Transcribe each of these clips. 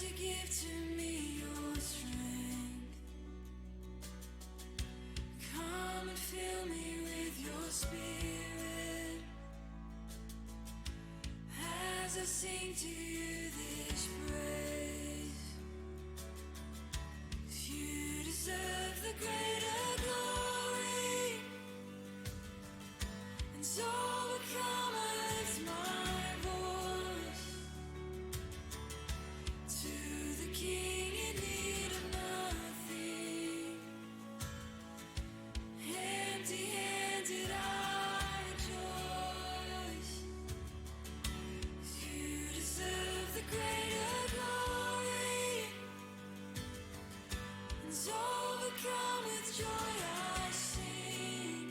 to give to me your strength. Come and fill me with your spirit as I sing to you this praise. 'Cause you deserve the greater glory, and so come and lift my voice to the King in need of nothing. Empty-handed I rejoice, 'cause you deserve the greater glory, and so overcome with joy I sing.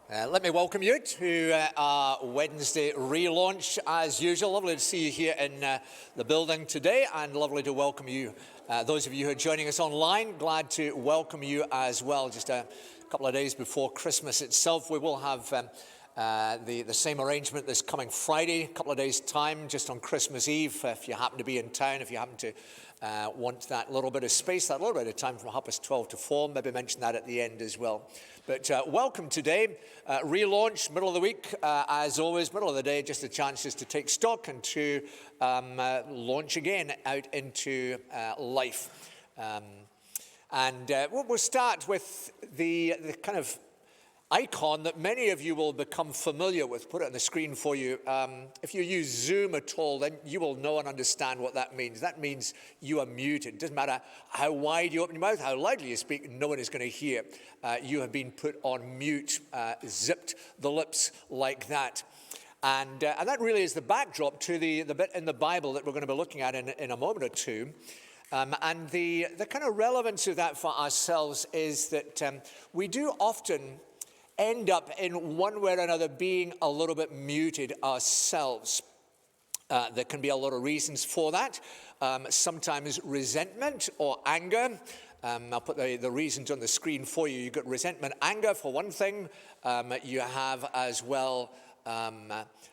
Let me welcome you to our Wednesday relaunch as usual. Lovely to see you here in the building today, and lovely to welcome you, those of you who are joining us online. Glad to welcome you as well. Just a couple of days before Christmas itself, we will have the same arrangement this coming Friday, a couple of days' time, just on Christmas Eve. If you happen to be in town, if you happen to want that little bit of space, that little bit of time from 12:30 to 4, maybe mention that at the end as well. But welcome today. Relaunch, middle of the week, as always, middle of the day, just a chance just to take stock and to launch again out into life. We'll start with the kind of icon that many of you will become familiar with. Put it on the screen for you. If you use Zoom at all, then you will know and understand what that means. That means you are muted. It doesn't matter how wide you open your mouth, how loudly you speak, no one is going to hear. You have been put on mute, zipped the lips like that. And that really is the backdrop to the bit in the Bible that we're going to be looking at in a moment or two. And the kind of relevance of that for ourselves is that we do often end up in one way or another being a little bit muted ourselves. There can be a lot of reasons for that. Sometimes resentment or anger. I'll put the reasons on the screen for you. You've got resentment, anger for one thing. You have as well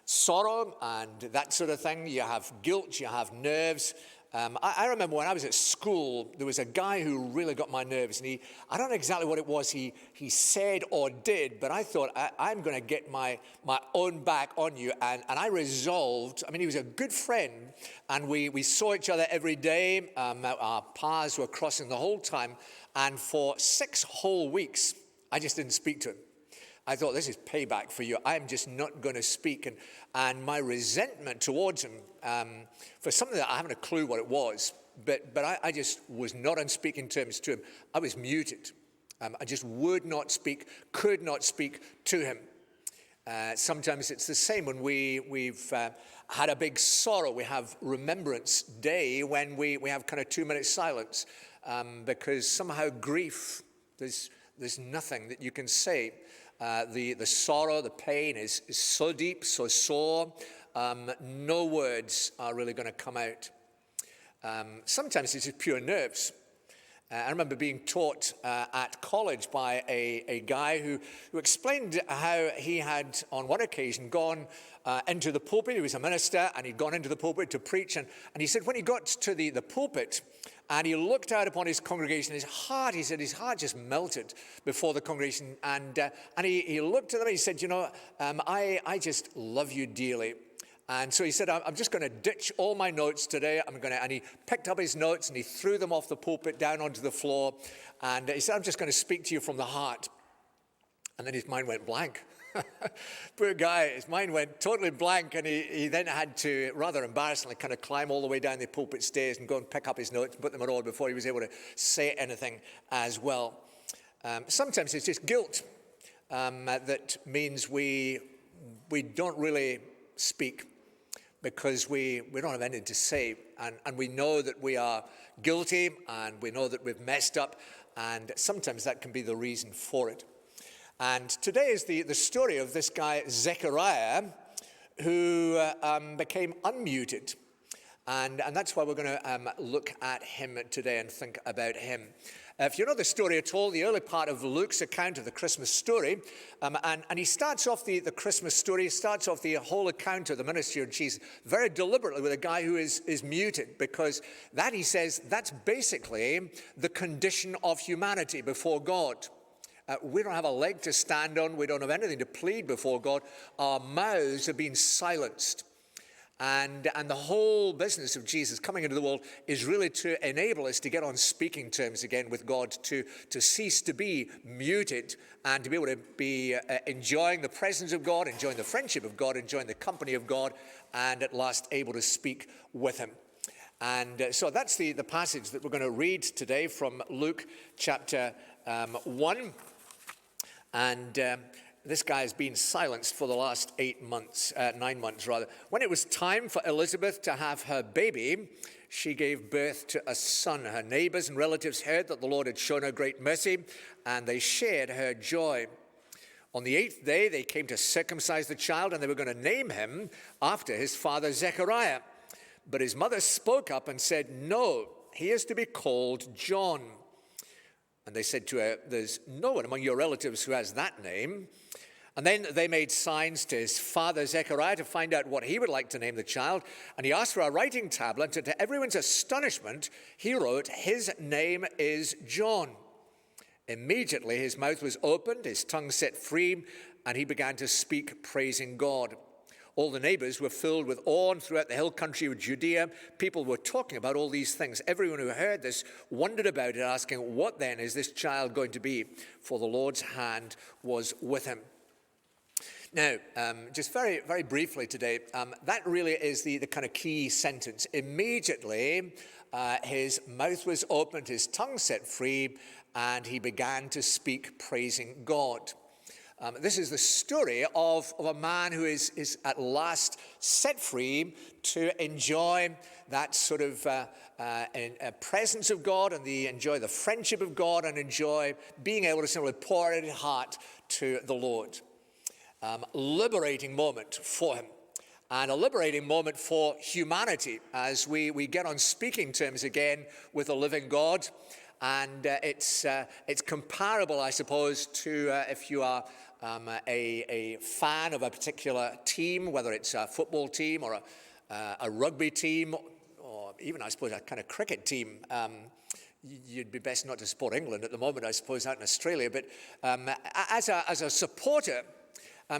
sorrow and that sort of thing. You have guilt, you have nerves. I remember when I was at school, there was a guy who really got my nerves, and I don't know exactly what it was he said or did, but I thought, I'm going to get my own back on you, and I resolved. I mean, he was a good friend, and we saw each other every day. Our paths were crossing the whole time, and for 6 whole weeks, I just didn't speak to him. I thought, this is payback for you. I'm just not going to speak. And my resentment towards him, for something that I haven't a clue what it was, but I just was not on speaking terms to him. I was muted. I just would not speak, could not speak to him. Sometimes it's the same when we've had a big sorrow. We have Remembrance Day when we have kind of 2 minutes silence because somehow grief, there's nothing that you can say. The sorrow, the pain is so deep, so sore, no words are really going to come out. Sometimes it's just pure nerves. I remember being taught at college by a guy who explained how he had on one occasion gone into the pulpit. He was a minister and he'd gone into the pulpit to preach. And he said when he got to the pulpit, and he looked out upon his congregation, his heart just melted before the congregation. And he looked at them and he said, I just love you dearly. And so he said, I'm just going to ditch all my notes today. And he picked up his notes and he threw them off the pulpit down onto the floor. And he said, I'm just going to speak to you from the heart. And then his mind went blank. Poor guy, his mind went totally blank, and he then had to, rather embarrassingly, kind of climb all the way down the pulpit stairs and go and pick up his notes and put them in order before he was able to say anything as well. Sometimes it's just guilt that means we don't really speak because we don't have anything to say, and we know that we are guilty and we know that we've messed up, and sometimes that can be the reason for it. And today is the story of this guy, Zechariah, who became unmuted. And that's why we're going to look at him today and think about him. If you know the story at all, the early part of Luke's account of the Christmas story, and he starts off the Christmas story, he starts off the whole account of the ministry of Jesus very deliberately with a guy who is muted, because that, he says, that's basically the condition of humanity before God. We don't have a leg to stand on. We don't have anything to plead before God. Our mouths have been silenced. And the whole business of Jesus coming into the world is really to enable us to get on speaking terms again with God, to cease to be muted and to be able to be enjoying the presence of God, enjoying the friendship of God, enjoying the company of God, and at last able to speak with him. And so that's the passage that we're going to read today from Luke chapter 1. And this guy has been silenced for the last 9 months rather. When it was time for Elizabeth to have her baby, she gave birth to a son. Her neighbors and relatives heard that the Lord had shown her great mercy, and they shared her joy. On the 8th day, they came to circumcise the child, and they were going to name him after his father Zechariah. But his mother spoke up and said, "No, he is to be called John." And they said to her, "There's no one among your relatives who has that name." And then they made signs to his father Zechariah to find out what he would like to name the child. And he asked for a writing tablet, and to everyone's astonishment, he wrote, "His name is John." Immediately his mouth was opened, his tongue set free, and he began to speak, praising God. All the neighbors were filled with awe, and throughout the hill country of Judea, people were talking about all these things. Everyone who heard this wondered about it, asking, "What then is this child going to be?" For the Lord's hand was with him. Now, just very, very briefly today, that really is the kind of key sentence. Immediately, his mouth was opened, his tongue set free, and he began to speak, praising God. This is the story of a man who is at last set free to enjoy that sort of presence of God, and enjoy the friendship of God, and enjoy being able to simply pour out his heart to the Lord. Liberating moment for him, and a liberating moment for humanity as we get on speaking terms again with a living God. And it's comparable, I suppose, to if you are a fan of a particular team, whether it's a football team or a rugby team, or even, I suppose, a kind of cricket team. You'd be best not to support England at the moment, I suppose, out in Australia. But as a supporter,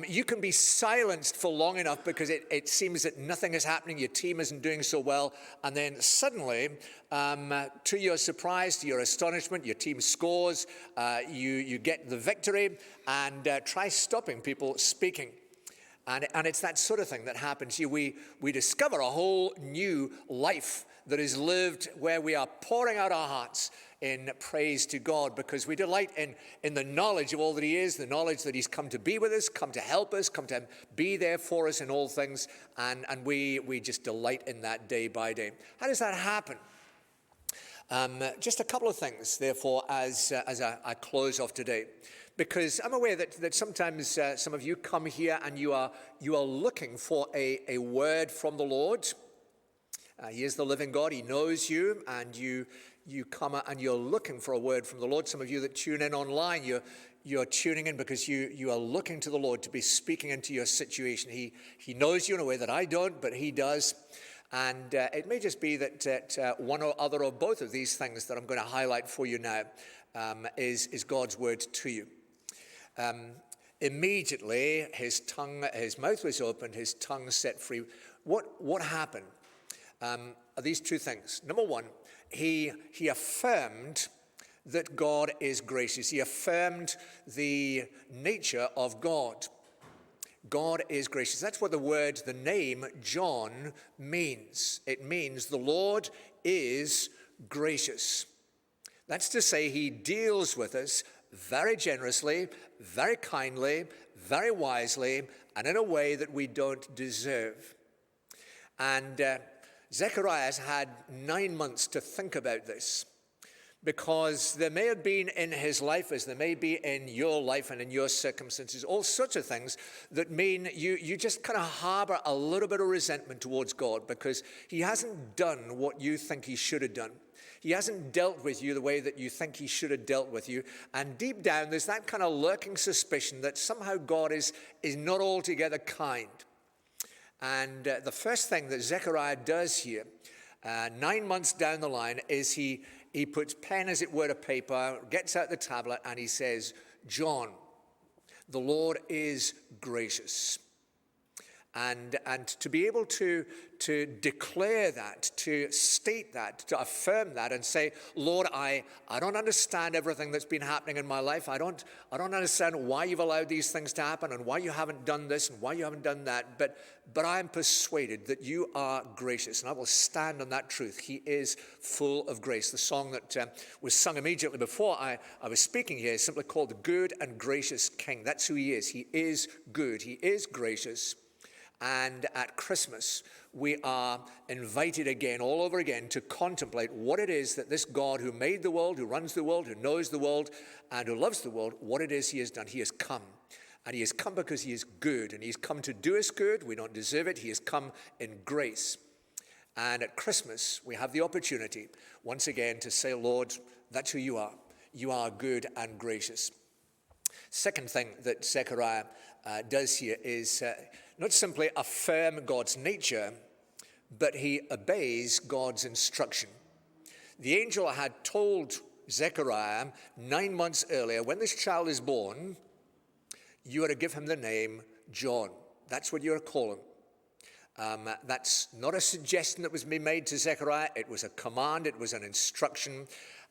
you can be silenced for long enough because it seems that nothing is happening, your team isn't doing so well, and then suddenly, to your surprise, to your astonishment, your team scores, you get the victory, and try stopping people speaking. And it's that sort of thing that happens here. We discover a whole new life that is lived where we are pouring out our hearts in praise to God, because we delight in the knowledge of all that he is, the knowledge that he's come to be with us, come to help us, come to be there for us in all things, and we just delight in that day by day. How does that happen? Just a couple of things, therefore, as I close off today, because I'm aware that sometimes some of you come here and you are looking for a word from the Lord. He is the living God. He knows you, and you come and you're looking for a word from the Lord. Some of you that tune in online, you're tuning in because you are looking to the Lord to be speaking into your situation. He knows you in a way that I don't, but he does. And it may just be that one or other or both of these things that I'm going to highlight for you now is God's word to you. Immediately, his mouth was opened, his tongue set free. What happened? Are these two things. Number one, he affirmed that God is gracious. He affirmed the nature of God. God is gracious. That's what the name John means. It means the Lord is gracious. That's to say, he deals with us very generously, very kindly, very wisely, and in a way that we don't deserve. And Zechariah has had 9 months to think about this, because there may have been in his life, as there may be in your life and in your circumstances, all sorts of things that mean you just kind of harbor a little bit of resentment towards God because he hasn't done what you think he should have done. He hasn't dealt with you the way that you think he should have dealt with you. And deep down, there's that kind of lurking suspicion that somehow God is not altogether kind. And the first thing that Zechariah does here, 9 months down the line, is he puts pen, as it were, to paper, gets out the tablet, and he says, "John, the Lord is gracious." And to be able to declare that, to state that, to affirm that, and say, "Lord, I don't understand everything that's been happening in my life. I don't understand why you've allowed these things to happen, and why you haven't done this, and why you haven't done that. But I am persuaded that you are gracious, and I will stand on that truth. He is full of grace." The song that was sung immediately before I was speaking here is simply called "The Good and Gracious King." That's who he is. He is good. He is gracious. And at Christmas, we are invited again, all over again, to contemplate what it is that this God who made the world, who runs the world, who knows the world, and who loves the world, what it is he has done. He has come And he has come because he is good, and he's come to do us good. We don't deserve it. He has come in grace. And at Christmas, we have the opportunity once again to say, Lord, that's who you are. You are good and gracious. Second thing that Zechariah does here is not simply affirm God's nature, but he obeys God's instruction. The angel had told Zechariah 9 months earlier, when this child is born, you are to give him the name John. That's what you're to call him. That's not a suggestion that was being made to Zechariah. It was a command. It was an instruction.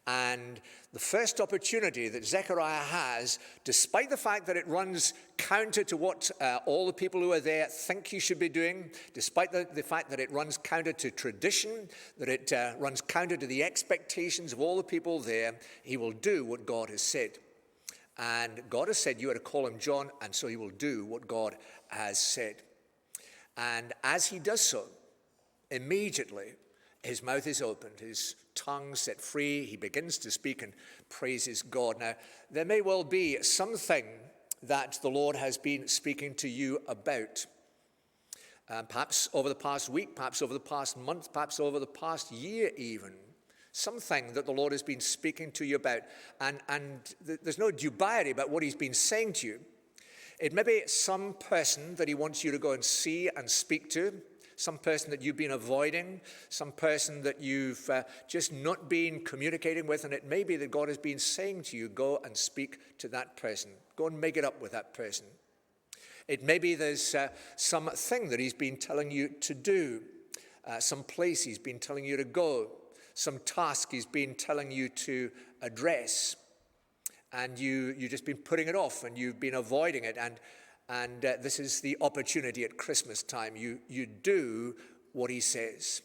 And the first opportunity that Zechariah has, despite the fact that it runs counter to what all the people who are there think he should be doing, despite the fact that it runs counter to tradition, that it runs counter to the expectations of all the people there, he will do what God has said. And God has said you are to call him John, and so he will do what God has said. And as he does so, immediately his mouth is opened, his tongue set free, he begins to speak and praises God. Now, there may well be something that the Lord has been speaking to you about. Perhaps over the past week, perhaps over the past month, perhaps over the past year even. Something that the Lord has been speaking to you about. And there's no dubiety about what he's been saying to you. It may be some person that he wants you to go and see and speak to. Some person that you've been avoiding. Some person that you've just not been communicating with. And it may be that God has been saying to you, go and speak to that person. Go and make it up with that person. It may be there's something that he's been telling you to do. Some place he's been telling you to go. Some task he's been telling you to address, and you've just been putting it off, and you've been avoiding it, and this is the opportunity at Christmas time. You do what he says.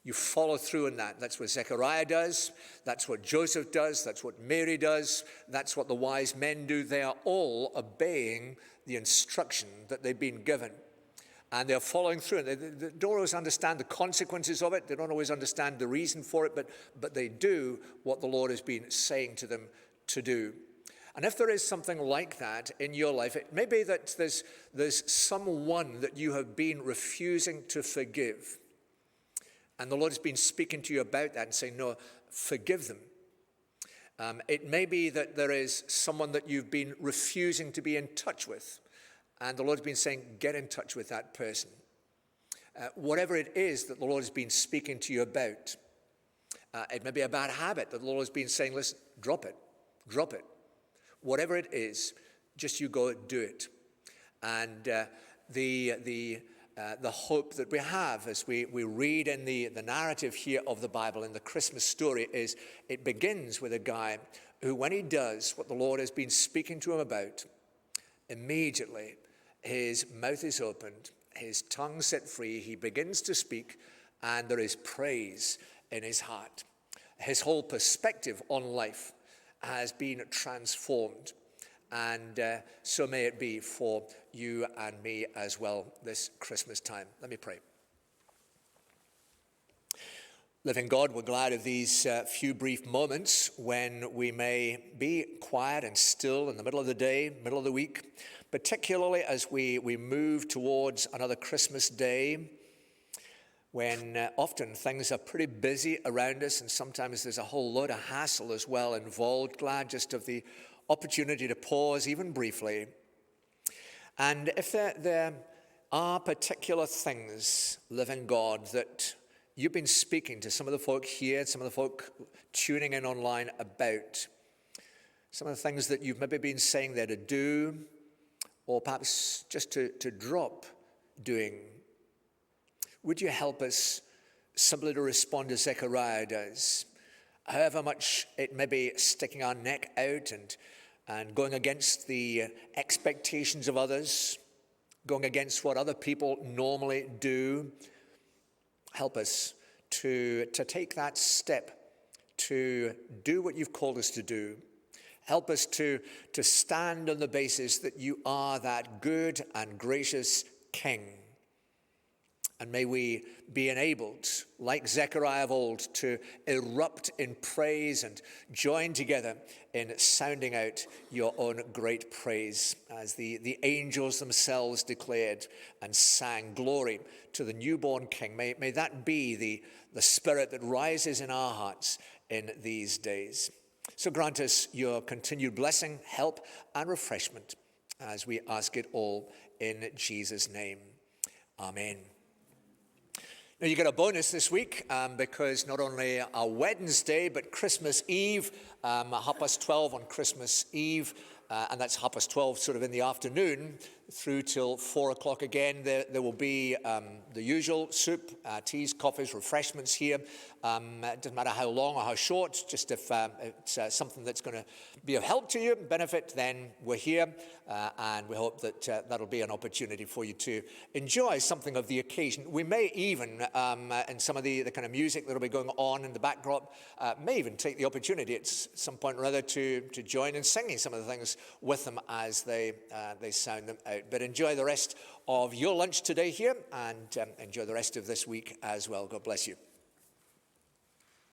You follow through in that. That's what Zechariah does. That's what Joseph does. That's what Mary does. That's what the wise men do. They are all obeying the instruction that they've been given. And they're following through. They don't always understand the consequences of it. They don't always understand the reason for it, but they do what the Lord has been saying to them to do. And if there is something like that in your life, it may be that there's someone that you have been refusing to forgive. And the Lord has been speaking to you about that and saying, no, forgive them. It may be that there is someone that you've been refusing to be in touch with. And the Lord's been saying, get in touch with that person. Whatever it is that the Lord has been speaking to you about. It may be a bad habit that the Lord has been saying, listen, drop it. Whatever it is, just you go do it. And the hope that we have as we read in the narrative here of the Bible, in the Christmas story, is it begins with a guy who, when he does what the Lord has been speaking to him about, immediately his mouth is opened, his tongue set free, he begins to speak, and there is praise in his heart. His whole perspective on life has been transformed. And so may it be for you and me as well this Christmas time. Let me pray. Living God, we're glad of these few brief moments when we may be quiet and still in the middle of the day, middle of the week, particularly as we move towards another Christmas day, when often things are pretty busy around us, and sometimes there's a whole load of hassle as well involved. Glad just of the opportunity to pause even briefly. And if there are particular things, living God, that you've been speaking to some of the folk here, some of the folk tuning in online about, some of the things that you've maybe been saying there to do, or perhaps just to drop doing, would you help us simply to respond as Zechariah does? However much it may be sticking our neck out and going against the expectations of others, going against what other people normally do, help us to take that step to do what you've called us to do. Help us to stand on the basis that you are that good and gracious King. And may we be enabled, like Zechariah of old, to erupt in praise and join together in sounding out your own great praise, as the angels themselves declared and sang glory to the newborn King. May that be the spirit that rises in our hearts in these days. So grant us your continued blessing, help, and refreshment as we ask it all in Jesus' name. Amen. Now, you get a bonus this week because not only our Wednesday, but Christmas Eve, 12:30 on Christmas Eve, and that's 12:30 sort of in the afternoon through till 4 o'clock again. There will be the usual soup, teas, coffees, refreshments here. It doesn't matter how long or how short, just if it's something that's going to be of help to you, benefit, then we're here. And we hope that that'll be an opportunity for you to enjoy something of the occasion. We may even, in some of the kind of music that'll be going on in the backdrop, may even take the opportunity at some point or other to join in singing some of the things with them as they sound them out. But enjoy the rest of your lunch today here, and enjoy the rest of this week as well. God bless you.